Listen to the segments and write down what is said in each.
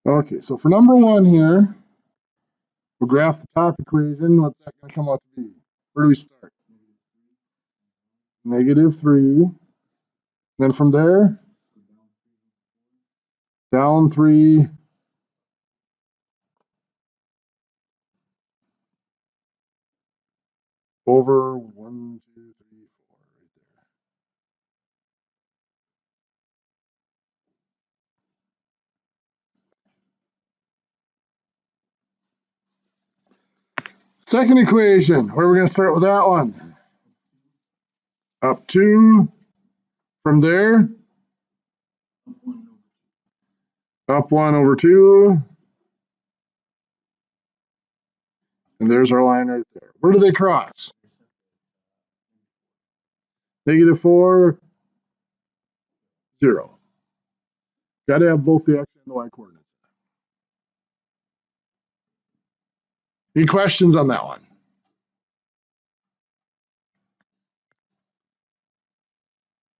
Okay, so for number one here, we'll graph the top equation. What's that going to come out to be? Where do we start? -3. Then from there, down 3. Over 1, 2, 3, 4, right there. Second equation, where are we going to start with that one? Up 2. From there, up 1 over 2. And there's our line right there. Where do they cross? -4, 0. Got to have both the x and the y coordinates. Any questions on that one?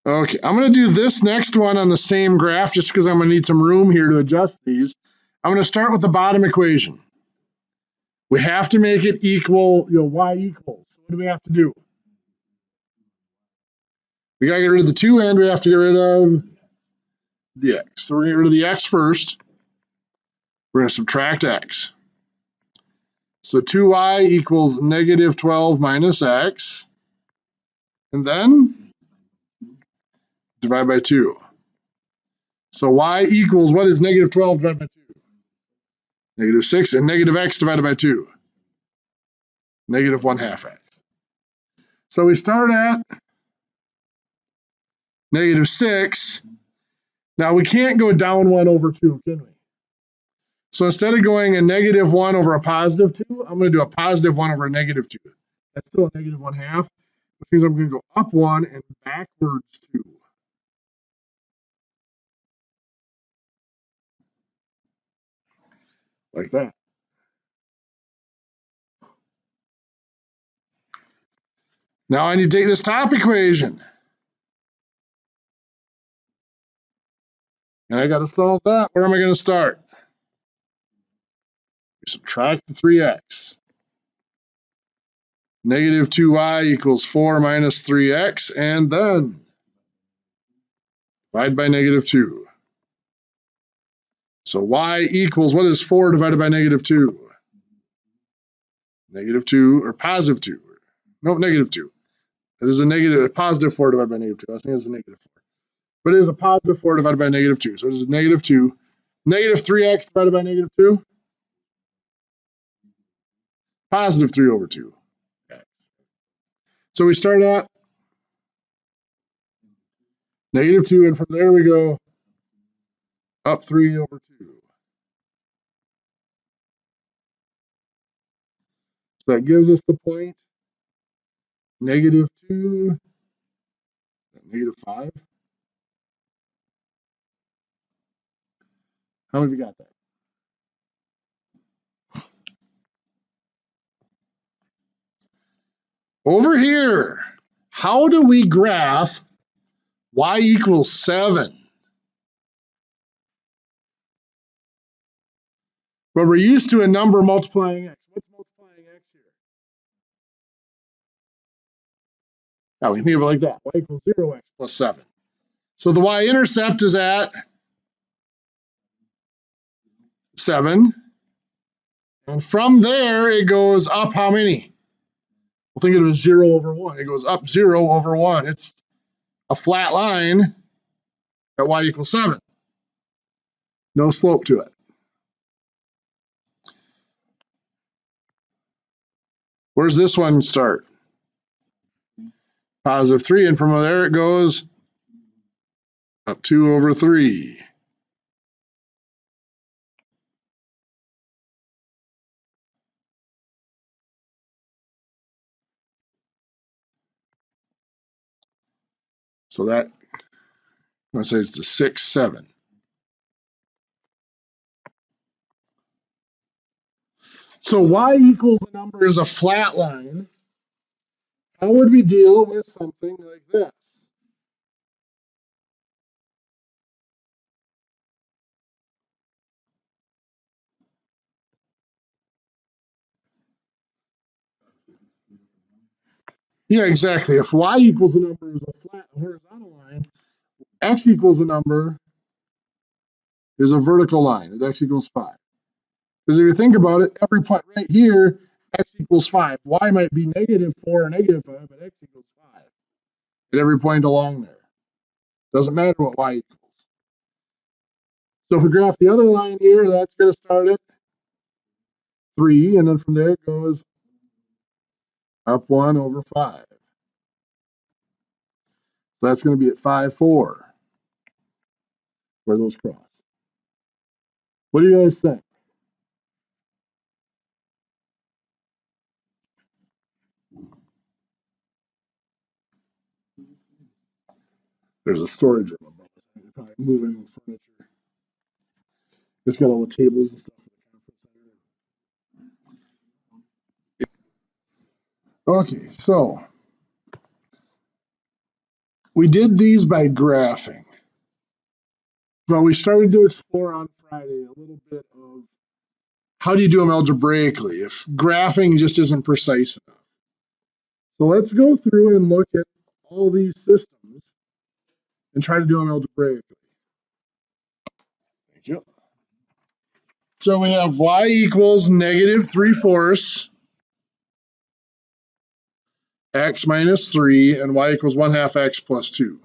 Okay, I'm going to do this next one on the same graph just because I'm going to need some room here to adjust these. I'm going to start with the bottom equation. We have to make it equal, y equals. So what do we have to do? We got to get rid of the 2 and we have to get rid of the x. So we're going to get rid of the x first. We're going to subtract x. So 2y equals -12 minus x. And then divide by 2. So y equals, what is -12 divided by 2? -6, and -x divided by 2. -1/2 x. So we start at -6. Now we can't go down 1 over 2, can we? So instead of going a -1 over a +2, I'm going to do a +1 over a -2. That's still a -1/2, which means I'm going to go up 1 and backwards 2. Like that. Now I need to take this top equation. And I got to solve that. Where am I going to start? Subtract the 3x. -2y equals 4 minus 3x, and then divide by -2. So y equals, what is 4 divided by -2? -2 or +2. No, -2. It is a positive 4 divided by -2. I think it's a -4. But it is a positive 4 divided by -2. So it is -2. -3x divided by -2. Positive 3 over 2. Okay. So we start at -2, and from there we go up 3 over 2. So that gives us the point -2, -5. How have you got that? Over here, how do we graph y equals 7? But we're used to a number multiplying x. What's multiplying x here? Now we think of it like that. Y equals 0x plus 7. So the y-intercept is at 7. And from there, it goes up how many? We'll think of it as 0 over 1. It goes up 0 over 1. It's a flat line at y equals 7. No slope to it. Where's this one start? +3, and from there it goes up 2 over 3. So that, I'm going to say it's the 6, 7. So y equals a number is a flat line. How would we deal with something like this? Yeah, exactly. If y equals a number is a flat horizontal line, x equals a number is a vertical line. It x equals 5. Because if you think about it, every point right here, x equals 5. Y might be -4 or -5, but x equals 5 at every point along there. Doesn't matter what y equals. So if we graph the other line here, that's going to start at 3, and then from there it goes up 1 over 5. So that's going to be at 5, 4, where those cross. What do you guys think? There's a storage room above us. You're probably moving furniture. It's got all the tables and stuff in the conference center. Okay, so we did these by graphing. Well, we started to explore on Friday a little bit of how do you do them algebraically if graphing just isn't precise enough. So let's go through and look at all these systems and try to do them algebraically. Thank you. So we have y equals -3/4 x minus 3 and y equals 1/2 x plus 2.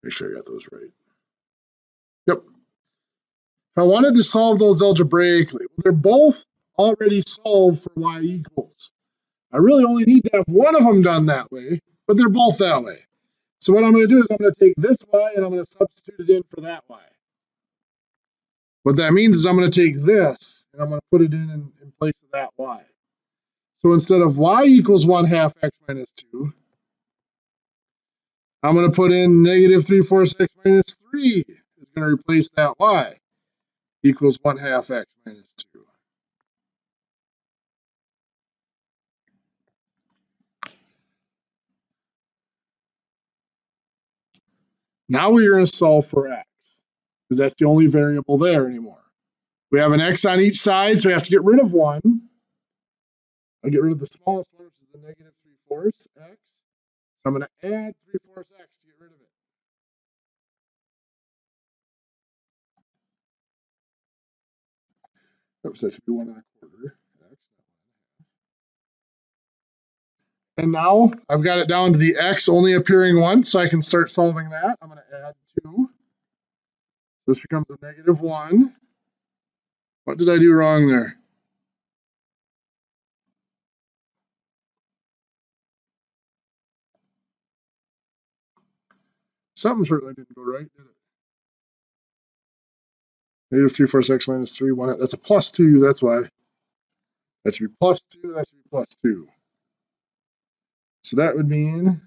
Make sure I got those right. Yep. If I wanted to solve those algebraically, well, they're both already solved for y equals. I really only need to have one of them done that way, but they're both that way. So what I'm going to do is I'm going to take this y and I'm going to substitute it in for that y. What that means is I'm going to take this and I'm going to put it in place of that y. So instead of y equals 1/2 x minus 2, I'm going to put in -3/4 x minus 3 is going to replace that y equals 1/2 x minus 2. Now we are going to solve for x because that's the only variable there anymore. We have an x on each side, so we have to get rid of one. I'll get rid of the smallest one, which is the -3/4 x. So I'm going to add 3/4 x to get rid of it. Oops, that should be 1 1/4 x. And now I've got it down to the x only appearing once, so I can start solving that. I'm going to add 2. This becomes a -1. What did I do wrong there? Something certainly didn't go right, did it? -3/4 x minus 3, 1. That's a +2, that's why. That should be +2, that should be +2. So that would mean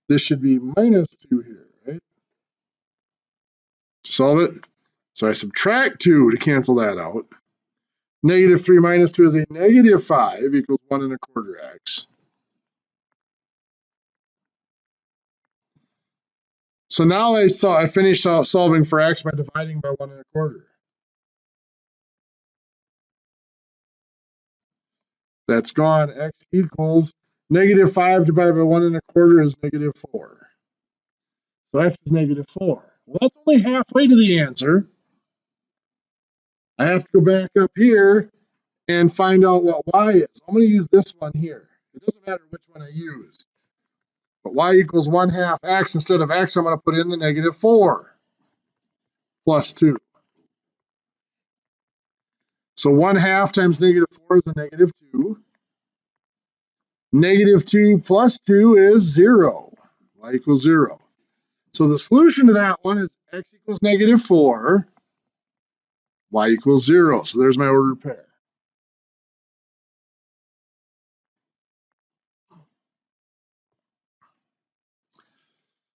this should be -2 here, right? To solve it. So I subtract 2 to cancel that out. -3 minus 2 is a -5 equals 1 1/4 x. So now I finished solving for x by dividing by 1 1/4. That's gone. X equals -5 divided by 1 1/4 is -4. So x is -4. Well, that's only halfway to the answer. I have to go back up here and find out what y is. I'm going to use this one here. It doesn't matter which one I use. But y equals 1/2 x. Instead of x, I'm going to put in the -4 plus 2. So 1/2 times -4 is a -2. -2 plus 2 is 0. Y equals 0. So the solution to that one is x equals -4, y equals 0. So there's my ordered pair.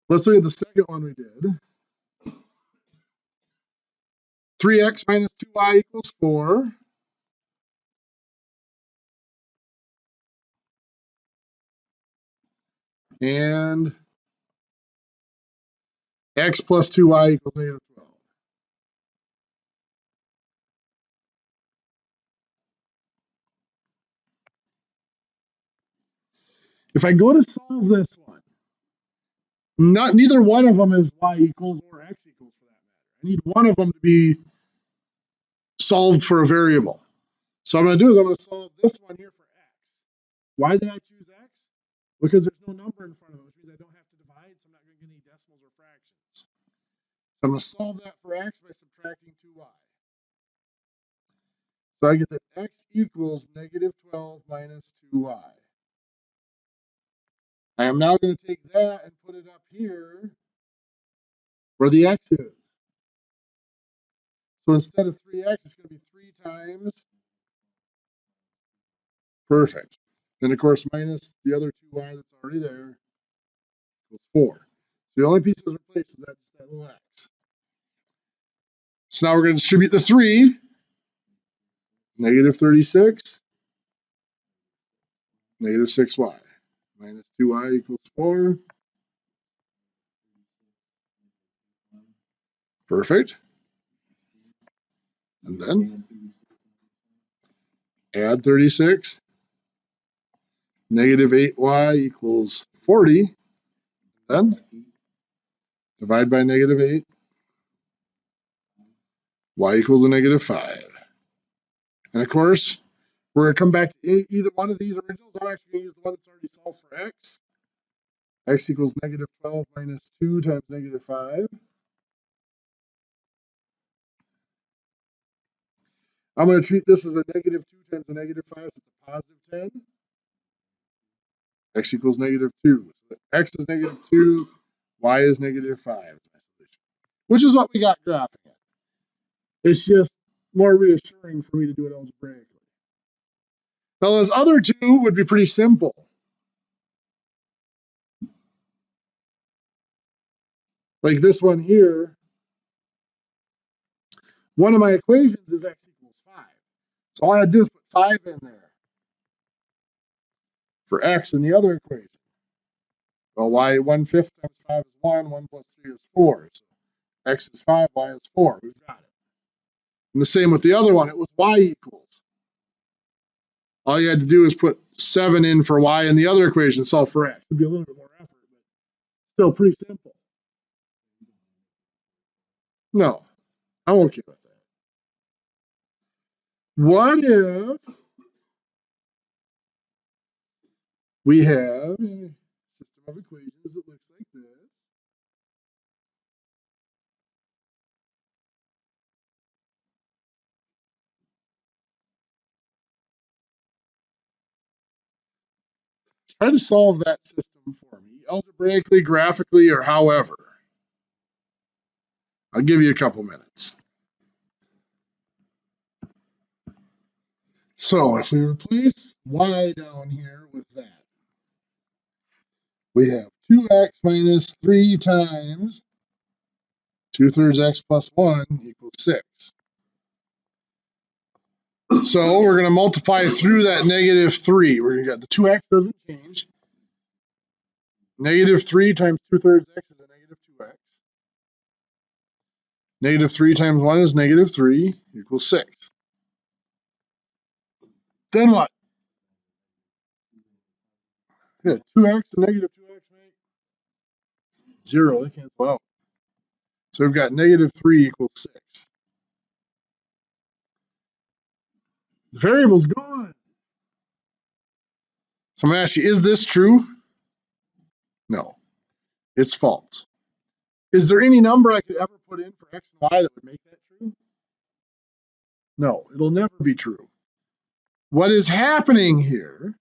Let's look at the second one we did. 3x minus 2y equals 4. And x plus 2y equals negative 12. If I go to solve this one, neither one of them is y equals or x equals for that matter. I need one of them to be solved for a variable. So what I'm going to do is I'm going to solve this one here for x. Why did I choose x? Because there's no number in front of it, which means I don't have to divide, so I'm not going to get any decimals or fractions. So I'm going to solve that for x by subtracting 2y. So I get that x equals negative 12 minus 2y. I am now going to take that and put it up here where the x is. So instead of 3x, it's going to be 3 times. Perfect. Then, of course, minus the other 2y that's already there equals 4. So the only piece that's replaced is just that little x. So now we're going to distribute the 3. Negative 36. Negative 6y. Minus 2y equals 4. Perfect. And then add 36. Negative 8y equals 40. Then divide by negative 8. Y equals a negative 5. And of course, we're going to come back to either one of these originals. I'm actually going to use the one that's already solved for x. X equals negative 12 minus 2 times negative 5. I'm going to treat this as a negative 2 times a negative 5, so it's a positive 10. X equals negative 2. So x is negative 2, y is negative 5. Which is what we got graphing it. It's just more reassuring for me to do it algebraically. Now, those other two would be pretty simple. Like this one here, one of my equations is x equals 5. So all I had to do is put 5 in there for x in the other equation. Well, y 1/5 times 5 is 1, 1 plus 3 is 4. So x is 5, y is 4. We've got it. And the same with the other one. It was y equals. All you had to do is put 7 in for y in the other equation, solve for x. It would be a little bit more effort, but still pretty simple. No, I'm okay with that. What if we have a system of equations that looks like this? Try to solve that system for me, algebraically, graphically, or however. I'll give you a couple minutes. So if we replace y down here with that, we have 2x minus 3 times 2/3 x plus 1 equals 6. So we're going to multiply through that negative 3. We're going to get the 2x doesn't change. Negative 3 times 2/3 x is a negative 2x. Negative 3 times 1 is negative 3 equals 6. Then what? Yeah, 2x and negative 2x make 0. They cancel out. So we've got negative 3 equals 6. The variable's gone. So I'm going to ask you, is this true? No, it's false. Is there any number I could ever put in for x and y that would make that true? No, it'll never be true. What is happening here,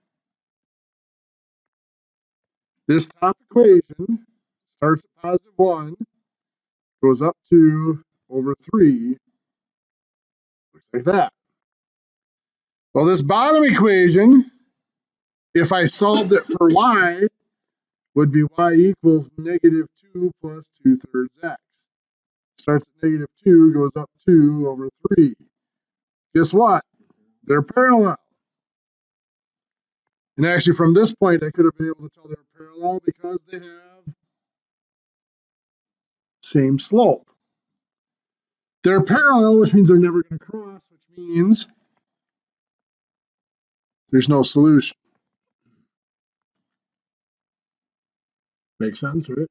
this top equation starts at positive 1, goes up to over 3, looks like that. Well, this bottom equation, if I solved it for y, would be y equals negative 2 plus 2/3 x. Starts at negative 2, goes up 2 over 3. Guess what? They're parallel. And actually from this point, I could have been able to tell they're parallel because they have same slope. They're parallel, which means they're never going to cross, which means there's no solution. Makes sense, right?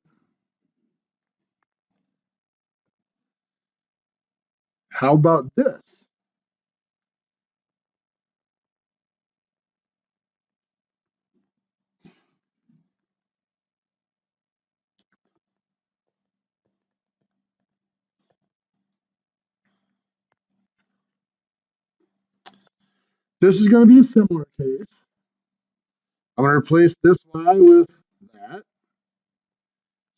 How about this? This is going to be a similar case. I'm going to replace this y with that.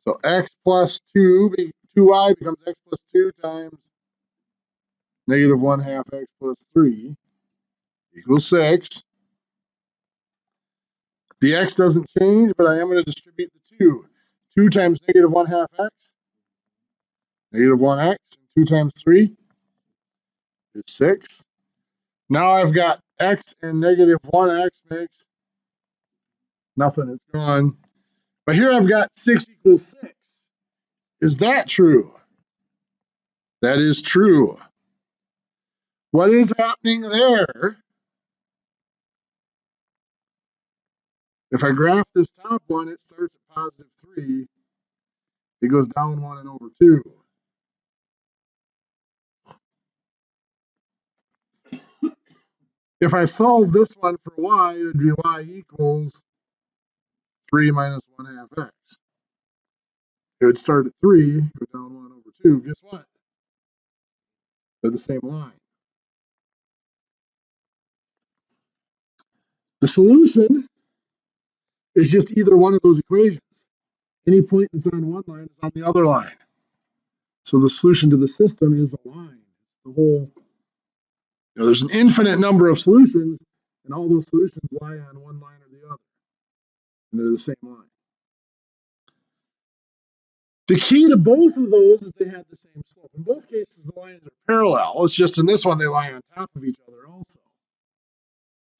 So x plus 2y becomes x plus 2 times negative 1/2 x plus 3 equals 6. The x doesn't change, but I am going to distribute the 2. 2 times negative 1/2 x, negative 1x, and 2 times 3 is 6. Now I've got x and negative 1x makes nothing, it's gone. But here I've got 6 equals 6. Is that true? That is true. What is happening there? If I graph this top one, it starts at positive 3. It goes down 1 and over 2. If I solve this one for y, it would be y equals 3 minus 1/2 x. It would start at 3, go down 1 over 2. Guess what? They're the same line. The solution is just either one of those equations. Any point that's on one line is on the other line. So the solution to the system is a line. The whole, there's an infinite number of solutions, and all those solutions lie on one line or the other. And they're the same line. The key to both of those is they had the same slope. In both cases, the lines are parallel. It's just in this one, they lie on top of each other also.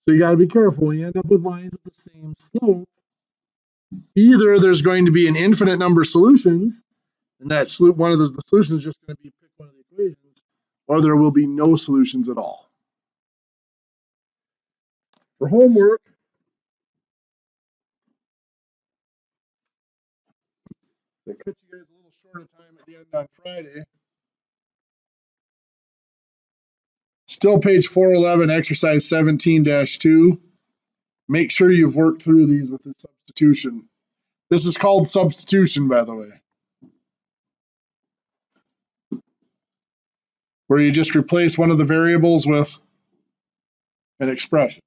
So you got to be careful when you end up with lines with the same slope. Either there's going to be an infinite number of solutions, and that one of the solutions is just going to be pick one of the equations, or there will be no solutions at all. For homework, they cut you guys a little short of time at the end on Friday. Still page 411, exercise 17-2. Make sure you've worked through these with the substitution. This is called substitution, by the way, where you just replace one of the variables with an expression.